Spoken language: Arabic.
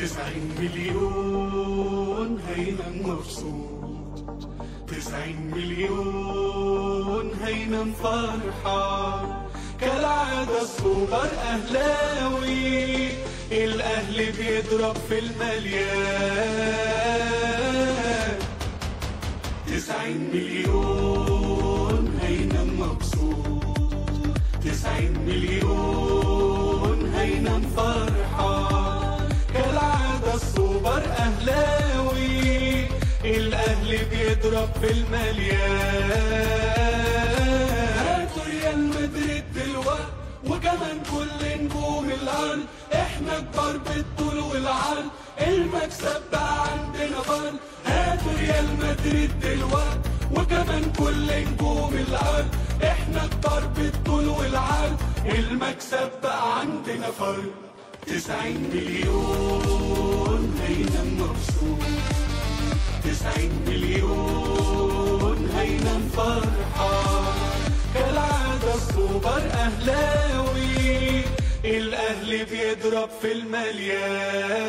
90 مليون هينام مبسوط، 90 مليون هينام فرحان. كالعادة السوبر أهلاوي، الأهلي بيضرب في المليان. 90 مليون هينام مبسوط، 90 مليون هينام فرحان. كالعادة السوبر أهلاوي، الأهلي بيضرب في المليان. هاتوا ريال مدريد دلوقتي وكمان كل نجوم الأرض، احنا كبار بالطول والعرض، المكسب بقى عندنا فرد. هاتوا ريال مدريد دلوقتي وكمان كل نجوم الأرض، احنا كبار بالطول والعرض، المكسب بقى عندنا فرد. 90 مليون هينام مبسوط، 90 مليون هينام فرحان. كالعادة السوبر أهلاوي، الأهلي بيضرب في المليان.